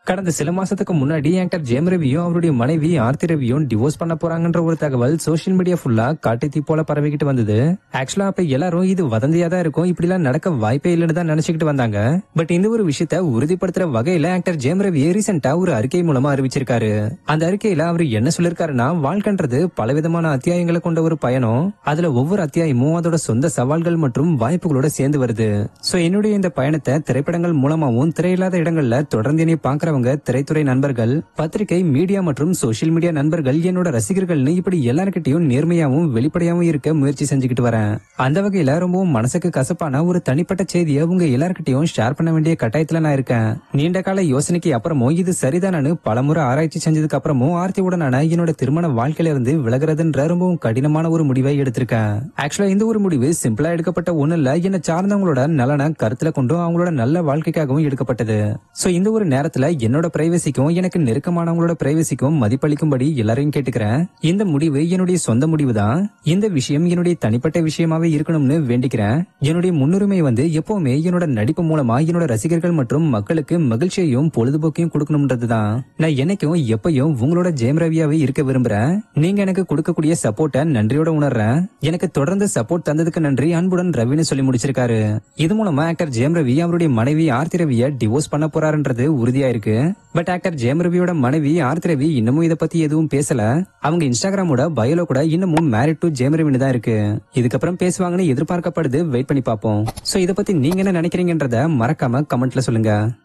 கடந்த சில மாசத்துக்கு முன்னாடி ஆக்டர் ஜெயம் ரவியும் அவருடைய மனைவி ஆர்த்தி ரவியும் டிவோர்ஸ் பண்ண போறாங்கன்ற ஒரு தகவல் சோசியல் மீடியா ஃபுல்லா காட்டு தீ போல பரவிக்கிட்டு வந்தது. ஆக்சுவலா அப்ப எல்லாரும் இது வதந்தியா தான் இருக்கும், இப்படி எல்லாம் நடக்க வாய்ப்பே இல்லைன்னு தான் நினைச்சுக்கிட்டு வந்தாங்க. பட் இந்த ஒரு விஷயத்த உறுதிப்படுத்துற வகையில ஆக்டர் ஜெயம் ரவி ரீசெண்டா ஒரு அறிக்கை மூலமா அறிவிச்சிருக்காரு. அந்த அறிக்கையில அவர் என்ன சொல்லிருக்காருன்னா, வாழ்க்கைன்றது பலவிதமான அத்தியாயங்களை கொண்ட ஒரு பயணம். அதுல ஒவ்வொரு அத்தியாயமும் அதோட சொந்த சவால்கள் மற்றும் வாய்ப்புகளோட சேர்ந்து வருது. சோ என்னுடைய இந்த பயணத்தை திரைப்படங்கள் மூலமாவும் திரையில்லாத இடங்கள்ல தொடர்ந்து என்னை பாக்குறவங்க, திரைத்துறை நண்பர்கள், பத்திரிகை, மீடியா மற்றும் சோசியல் மீடியா நண்பர்கள், என்னோட ரசிகர்கள்னு இப்படி எல்லார்கிட்டையும் நேர்மையாவும் வெளிப்படையாவும் இருக்க முயற்சி செஞ்சுக்கிட்டு வரேன். அந்த வகையில ரொம்பவும் மனசுக்கு கசப்பான ஒரு தனிப்பட்ட செய்தியை உங்க எல்லார்கிட்டையும் ஷேர் பண்ண வேண்டிய கட்டாயத்துல நான் இருக்கேன். நீண்ட கால யோசனைக்கு அப்புறமும் இது சரிதானு பலமுறை ஆராய்ச்சி செஞ்சதுக்கு அப்புறமும் ஆர்த்தியுடனான என்னோட திருமண வாழ்க்கையில இருந்து விலகிறதுன்ற ரொம்பவும் கடினமான ஒரு முடிவை எடுத்திருக்கேன். ஆக்சுவலா இந்த ஒரு முடிவு சிம்பிளா எடுக்கப்பட்ட ஒண்ணு இல்ல, என்னை சார்ந்தவங்களோட நலனை கருத்துல கொண்டும் அவங்களோட நல்ல வாழ்க்கைக்காகவும் எடுக்கப்பட்டது. சோ இந்த ஒரு நேரத்துல என்னோட பிரைவசிக்கும் எனக்கு நெருக்கமானவங்களோட பிரைவசிக்கும் மதிப்பளிக்கும்படி எல்லாரையும் கேட்டுக்கிறேன். இந்த முடிவு என்னுடைய சொந்த முடிவு தான். இந்த விஷயம் என்னுடைய தனிப்பட்ட விஷயமாவே இருக்கணும்னு வேண்டிக்கிறேன். என்னுடைய முன்னுரிமை எப்பவுமே என்னோட நடிப்பு மூலமா என்னோட ரசிகர்கள் மற்றும் மக்களுக்கு மகிழ்ச்சியையும் பொழுதுபோக்கையும் கொடுக்கணும்ன்றதுதான். நான் என்னைக்கும் எப்பயும் உங்களோட ஜெயம் ரவியாவே இருக்க விரும்புறேன். நீங்க எனக்கு கொடுக்கக்கூடிய சப்போர்ட்டை நன்றியோட உணர்றேன். எனக்கு தொடர்ந்து சப்போர்ட் தந்ததுக்கு நன்றி, அன்புடன் ரவின்னு சொல்லி முடிச்சிருக்காரு. இது மூலமா ஆக்டர் ஜெயம் ரவி அவருடைய மனைவி ஆர்த்தி ரவியை டிவோர்ஸ் பண்ண போறாருன்றது உறுதியா இருக்கு. பட் ஆக்டர் ஜெயம் ரவியோட மனைவி ஆர்த்தி ரவி இன்னமும் இதை பத்தி எதுவும் பேசல. அவங்க இன்ஸ்டாகிராமோட பயோல கூட இன்னமும் மேரிட் டு ஜெயம் ரவின்னு தான் இருக்கு. இதுக்கப்புறம் பேசுவாங்கன்னு எதிர்பார்க்கப்படுது. வெயிட் பண்ணி பார்ப்போம். சோ இதை பத்தி நீங்க என்ன நினைக்கிறீங்கன்றத மறக்காம கமெண்ட்ல சொல்லுங்க.